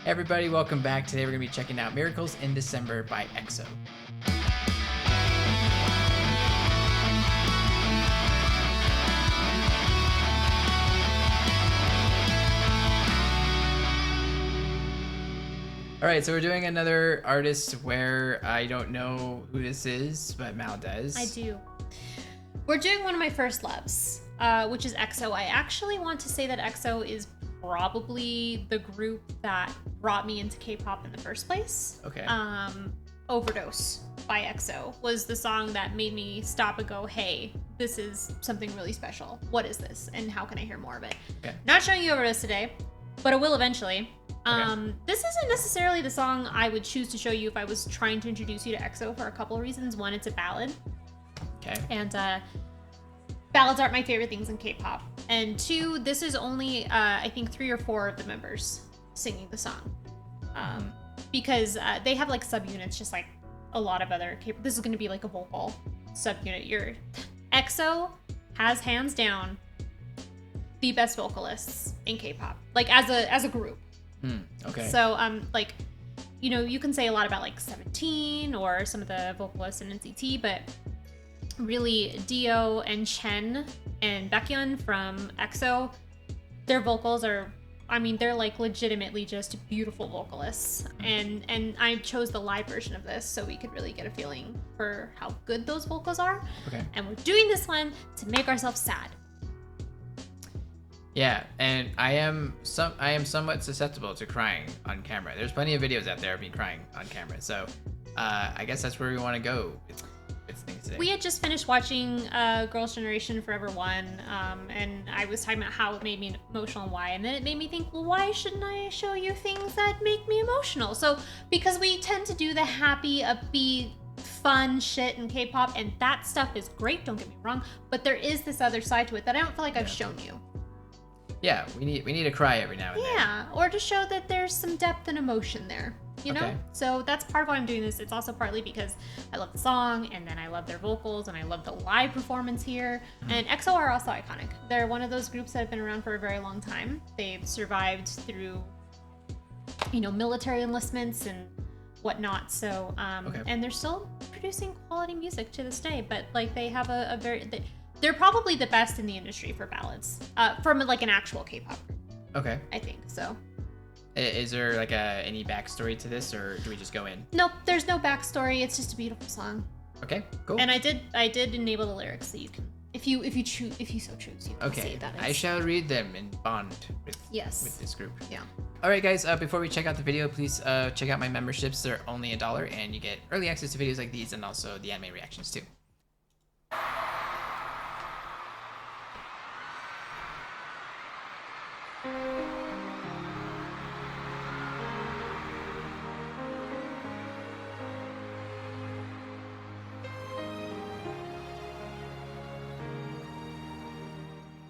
Hey everybody, welcome back. Today we're going to be checking out Miracles in December by EXO. Alright, so we're doing another artist where I don't know who this is, but Mal does. I do. We're doing one of my first loves, which is EXO. I actually want to say that EXO is probably the group that brought me into K-pop in the first place. Okay. Overdose by EXO was the song that made me stop and go, hey, this is something really special. What is this? And how can I hear more of it? Okay. Not showing you Overdose today, but I will eventually. Okay. This isn't necessarily the song I would choose to show you if I was trying to introduce you to EXO for a couple of reasons. One, it's a ballad. Okay. And ballads aren't my favorite things in K-pop. And two, this is only, I think, 3 or 4 of the members singing the song. Because they have like subunits, just like a lot of other K-pop. This is going to be like a vocal subunit. EXO has hands down the best vocalists in K-pop, like as a group. Okay. So like, you know, you can say a lot about like 17 or some of the vocalists in NCT, but really Dio and Chen and Baekhyun from EXO, their vocals are, I mean, they're like legitimately just beautiful vocalists. And I chose the live version of this so we could really get a feeling for how good those vocals are. Okay. And we're doing this one to make ourselves sad. Yeah, and I am somewhat susceptible to crying on camera. There's plenty of videos out there of me crying on camera. So I guess that's where we want to go with things today. We had just finished watching Girls' Generation Forever One, and I was talking about how it made me emotional and why, and then it made me think, well, why shouldn't I show you things that make me emotional? So because we tend to do the happy, upbeat, fun shit in K-pop, and that stuff is great, don't get me wrong, but there is this other side to it that I don't feel like I've shown you. Yeah, we need to cry every now and then. Yeah, or to show that there's some depth and emotion there, you know? Okay. So that's part of why I'm doing this. It's also partly because I love the song, and then I love their vocals, and I love the live performance here. And EXO are also iconic. They're one of those groups that have been around for a very long time. They've survived through, you know, military enlistments and whatnot. So, and they're still producing quality music to this day, but like they have a very... They're probably the best in the industry for ballads, from like an actual K-pop group. Okay. I think so. Is there like any backstory to this, or do we just go in? Nope, there's no backstory. It's just a beautiful song. Okay, cool. And I did enable the lyrics so you can, if you so choose, you can see that. I shall read them and bond with this group. Yeah. All right, guys. Before we check out the video, please check out my memberships. They're only $1, and you get early access to videos like these, and also the anime reactions too.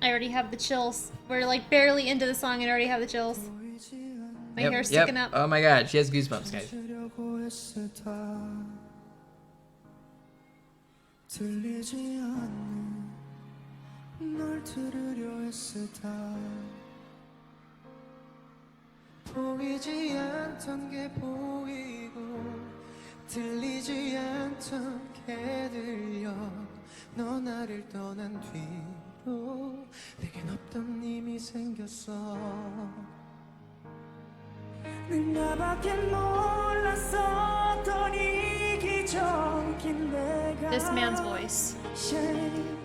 I already have the chills. We're like barely into the song and I already have the chills. My hair's sticking up. Oh my god, she has goosebumps, guys. 보이지 않던 게 보이고 들리지 않던 게 들려 너 나를 떠난 뒤로 내겐 없던 힘이 생겼어 늘 나밖에 몰랐었던 이기적인 내가 This man's voice. It's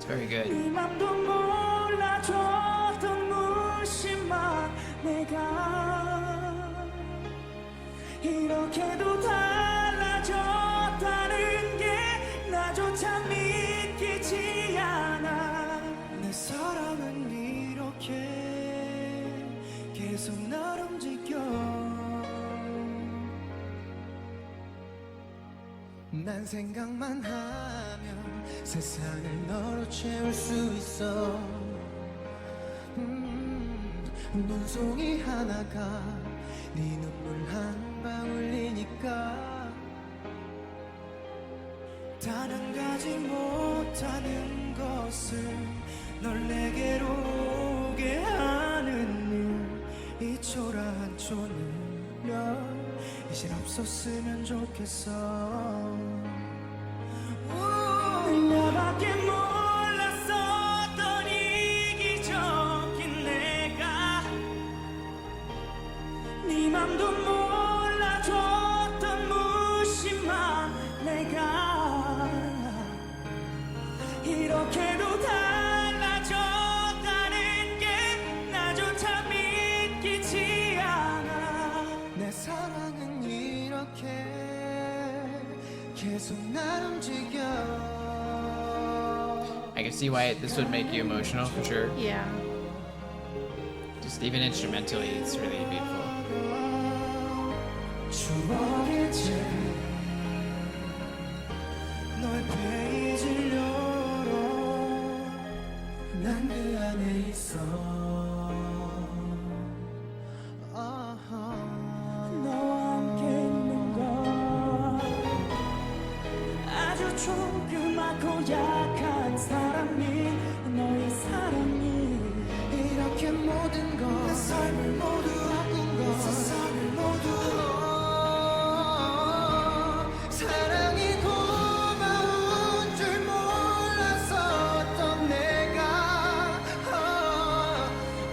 very good. 네 맘도 몰라줬던 무심한 내가 이렇게도 달라졌다는 게 나조차 믿기지 않아 내 사랑은 이렇게 계속 날 움직여 난 생각만 하면 세상을 너로 채울 수 있어 눈송이 하나가 네 눈물 한 방울이니까 단 한 가지 못하는 것은 널 내게로 오게 하는 일 이 초라한 초는 이젠 없었으면 좋겠어 나밖에 몰랐었던 이기적인 내가 네 맘도 몰라줬던 무심한 내가 이렇게도 달라졌다는 게 나조차 믿기지 않아 내 사랑은 이렇게 계속 날 움직여 I can see why this would make you emotional for sure. Yeah. Just even instrumentally, it's really beautiful. 추억의 책널 페이지를 열어 난 그 안에 있어 너와 함께 있는 건 아주 조그맣고 약한 사람이 너의 사랑이 이렇게 모든 건 삶을 모두 바꾼 건 세상을 모두 사랑이 고마운 줄 몰랐었던 내가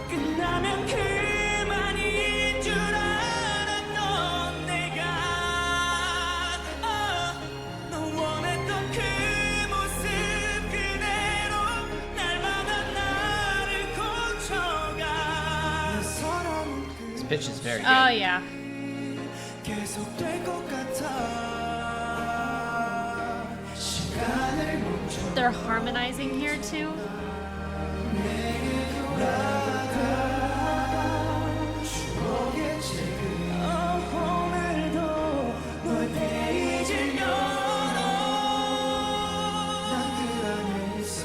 끝나면 그만인 줄 알았던 내가 너 원했던 그 모습 그대로 날마다 나를 고쳐가 내 사랑은 This pitch is very Oh good. yeah. 계속될 것 같아 시간을 멈춰 They're harmonizing here too. 추억의 책을 오늘도 너의 페이지를 열어 난 그 안에 있어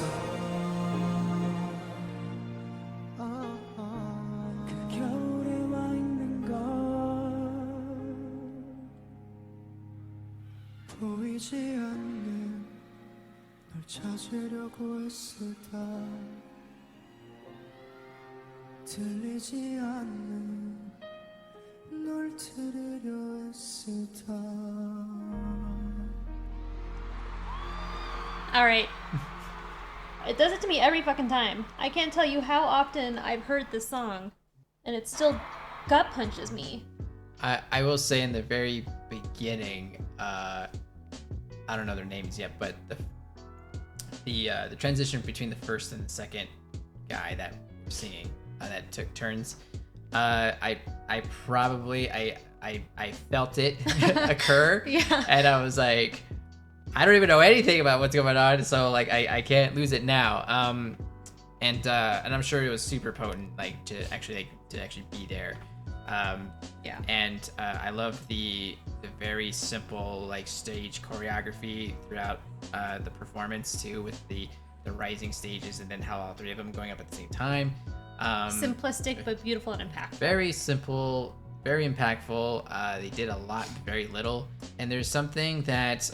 그 겨울에 와 있는 걸 보이지 않는 널 찾으려고 애쓰다 들리지 않는 널 들으려 애쓰다 All right. It does it to me every fucking time. I can't tell you how often I've heard this song, and it still gut punches me. I will say in the very beginning, I don't know their names yet, but the transition between the first and the second guy that was singing that took turns, I felt it occur, Yeah. and I was like, I don't even know anything about what's going on, so like I can't lose it now. And I'm sure it was super potent, like to actually be there. Yeah. And I love the very simple like stage choreography throughout the performance too, with the rising stages and then how all three of them going up at the same time. Simplistic but beautiful and impactful. Very simple, very impactful. They did a lot, very little. And there's something that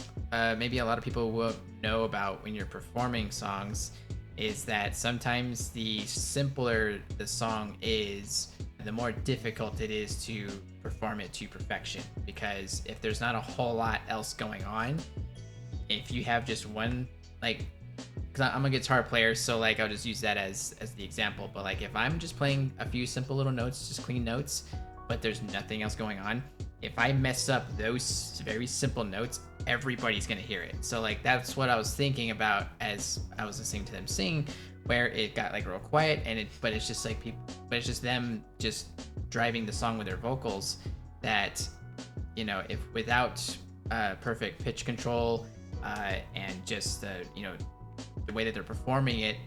maybe a lot of people won't know about when you're performing songs, is that sometimes the simpler the song is, the more difficult it is to perform it to perfection. Because if there's not a whole lot else going on, if you have just one, like, because I'm a guitar player, so like I'll just use that as the example. But like if I'm just playing a few simple little notes, just clean notes, but there's nothing else going on, if I mess up those very simple notes, everybody's gonna hear it. So like that's what I was thinking about as I was listening to them sing, where it got like real quiet but it's just like people, but it's just them just driving the song with their vocals. That, you know, if without perfect pitch control and just the way that they're performing it,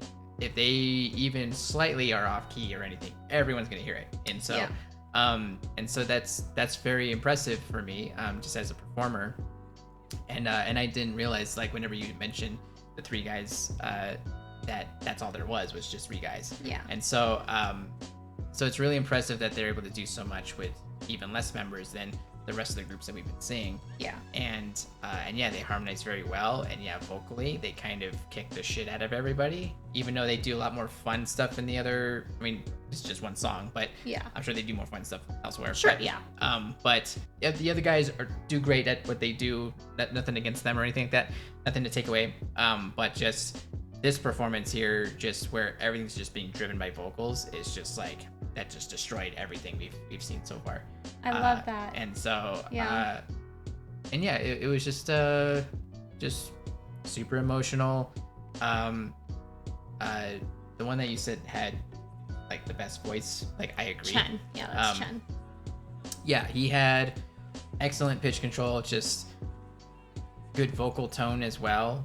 if they even slightly are off key or anything, everyone's gonna hear it. And so that's very impressive for me, just as a performer. And I didn't realize, like, whenever you mentioned the three guys, that's all there was just three guys. Yeah. And so so it's really impressive that they're able to do so much with even less members than the rest of the groups that we've been seeing. Yeah. And yeah, they harmonize very well. And yeah, vocally, they kind of kick the shit out of everybody. Even though they do a lot more fun stuff in the other. I mean, it's just one song, but Yeah. I'm sure they do more fun stuff elsewhere. Sure. But, Yeah. But yeah, the other guys do great at what they do. Nothing against them or anything like that. Nothing to take away. But just this performance here, just where everything's just being driven by vocals, is just like that just destroyed everything we've seen so far. I love that. And so Yeah. And yeah, it was just super emotional. The one that you said had like the best voice, like I agree. Chen. Yeah, that's Chen. Yeah, he had excellent pitch control, just good vocal tone as well.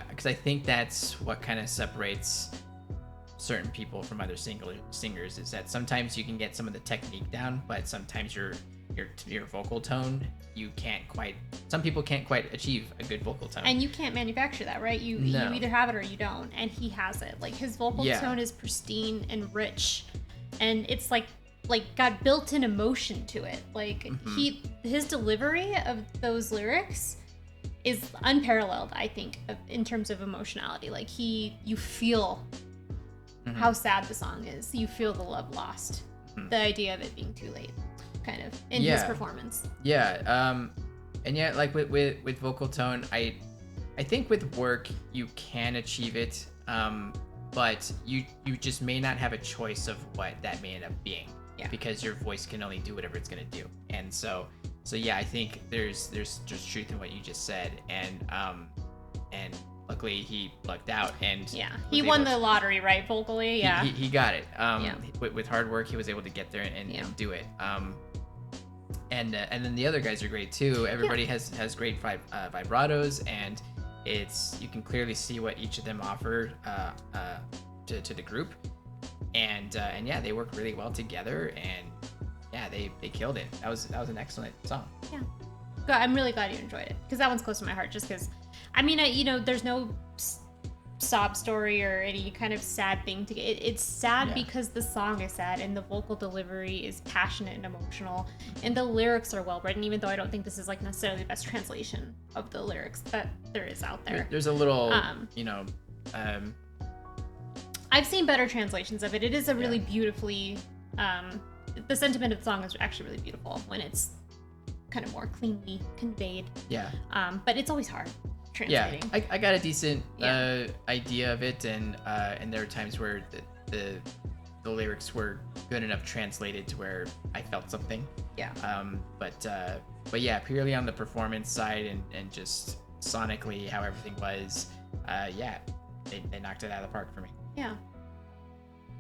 Because I think that's what kind of separates certain people from other singers, is that sometimes you can get some of the technique down, but sometimes your vocal tone, some people can't quite achieve a good vocal tone. And you can't manufacture that, right? You either have it or you don't, and he has it. Like his vocal tone is pristine and rich, and it's like got built-in emotion to it. Like his delivery of those lyrics is unparalleled, I think, in terms of emotionality. Like you feel how sad the song is. You feel the love lost, the idea of it being too late, kind of in his performance. Yeah. And yeah, like with vocal tone, I think with work you can achieve it, but you just may not have a choice of what that may end up being, because your voice can only do whatever it's gonna do. And so yeah, I think there's just truth in what you just said, and luckily he lucked out, and he won the lottery, right, vocally. He got it. With hard work he was able to get there and do it. And then the other guys are great too. Everybody has great vibratos, and you can clearly see what each of them offer to the group, and yeah, they work really well together, and yeah, they killed it. That was an excellent song. Yeah, good. I'm really glad you enjoyed it, because that one's close to my heart. Just because, I mean, there's no sob story or any kind of sad thing to get. It's sad because the song is sad, and the vocal delivery is passionate and emotional, and the lyrics are well written, even though I don't think this is like necessarily the best translation of the lyrics that there is out there. There's a little I've seen better translations of it. It is a really beautifully the sentiment of the song is actually really beautiful when it's kind of more cleanly conveyed. But it's always hard translating. I got a decent idea of it, and there were times where the lyrics were good enough translated to where I felt something. But yeah, purely on the performance side and just sonically how everything was, they knocked it out of the park for me.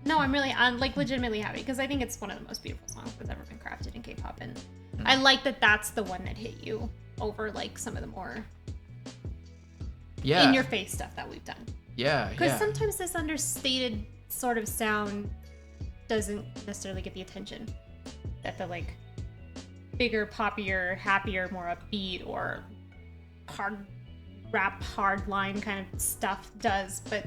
No, I'm legitimately happy, because I think it's one of the most beautiful songs that's ever been crafted in K-pop, and I like that that's the one that hit you over like some of the more in your face stuff that we've done. Because sometimes this understated sort of sound doesn't necessarily get the attention that the like bigger, poppier, happier, more upbeat or hard line kind of stuff does. But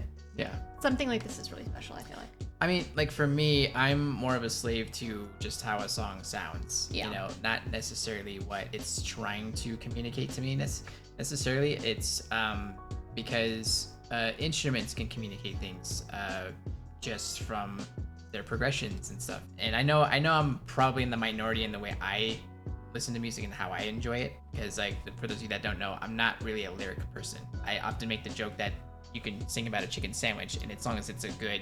something like this is really special, I feel like. I mean, like for me, I'm more of a slave to just how a song sounds. Not necessarily what it's trying to communicate to me necessarily. It's because instruments can communicate things just from their progressions and stuff. And I know I'm probably in the minority in the way I listen to music and how I enjoy it, because like for those of you that don't know, I'm not really a lyric person. I often make the joke that you can sing about a chicken sandwich, and as long as it's a good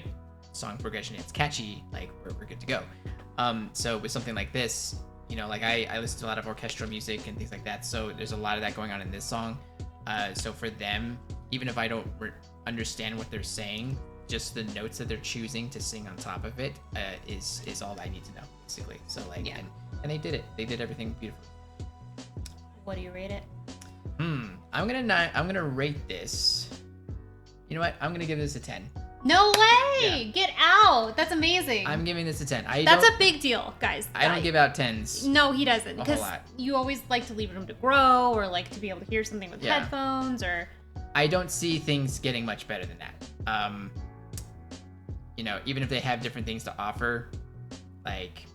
song progression, it's catchy, like we're good to go. So with something like this, like I listen to a lot of orchestral music and things like that, so there's a lot of that going on in this song. So for them, even if I don't understand what they're saying, just the notes that they're choosing to sing on top of it is all I need to know, basically. So like, and they did it. They did everything beautifully. What do you rate it? I'm gonna rate this. You know what? I'm gonna give this a 10. No way! Get out! That's amazing. I'm giving this a 10. That's a big deal, guys. I don't give out 10s. No, he doesn't. Because you always like to leave room to grow, or like to be able to hear something with headphones, or... I don't see things getting much better than that. Even if they have different things to offer, like,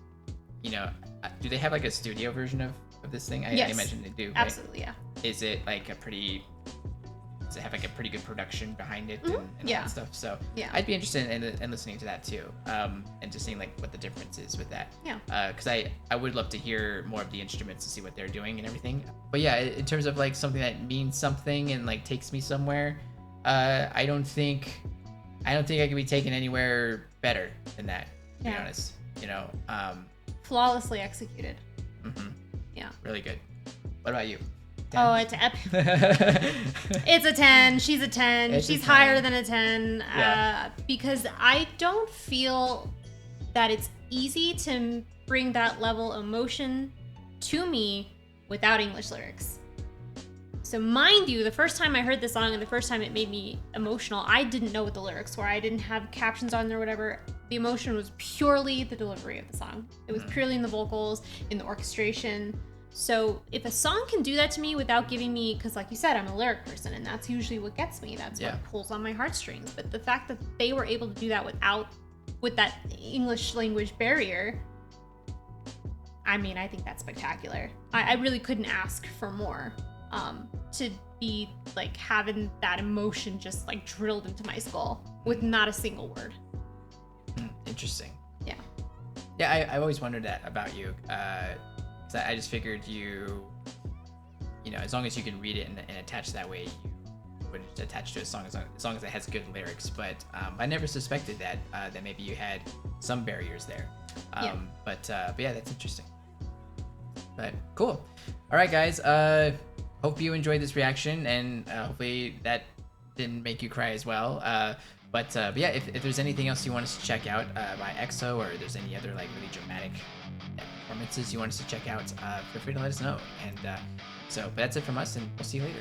do they have like a studio version of this thing? I Yes. imagine they do. Right? Absolutely, yeah. Is it like does it have like a pretty good production behind it and all Yeah. that stuff? So Yeah. I'd be interested in listening to that too, and just seeing like what the difference is with that. Yeah. Because I would love to hear more of the instruments to see what they're doing and everything. But yeah, in terms of like something that means something and like takes me somewhere, I don't think I can be taken anywhere better than that. To be Yeah. honest, Flawlessly executed. Yeah. really good. What about you? Oh, it's epic. It's a 10. She's a 10. It's a She's 10. higher than a 10. Yeah. Because I don't feel that it's easy to bring that level of emotion to me without English lyrics. So mind you, the first time I heard this song and the first time it made me emotional, I didn't know what the lyrics were. I didn't have captions on there or whatever. The emotion was purely the delivery of the song. It was purely in the vocals, in the orchestration. So if a song can do that to me without giving me, because like you said, I'm a lyric person and that's usually what gets me. That's Yeah. what pulls on my heartstrings. But the fact that they were able to do that with that English language barrier, I mean, I think that's spectacular. I really couldn't ask for more. To be like having that emotion just like drilled into my skull with not a single word. Interesting. Yeah. Yeah, I've always wondered that about you. 'Cause I just figured you know, as long as you can read it and attach that way, you would attach to a song as long as it has good lyrics. But I never suspected that maybe you had some barriers there. Yeah. But yeah, that's interesting. But cool. All right, guys. Hope you enjoyed this reaction, and hopefully that didn't make you cry as well. But yeah, if there's anything else you want us to check out by EXO, or there's any other like really dramatic performances you want us to check out, feel free to let us know. And but that's it from us, and we'll see you later.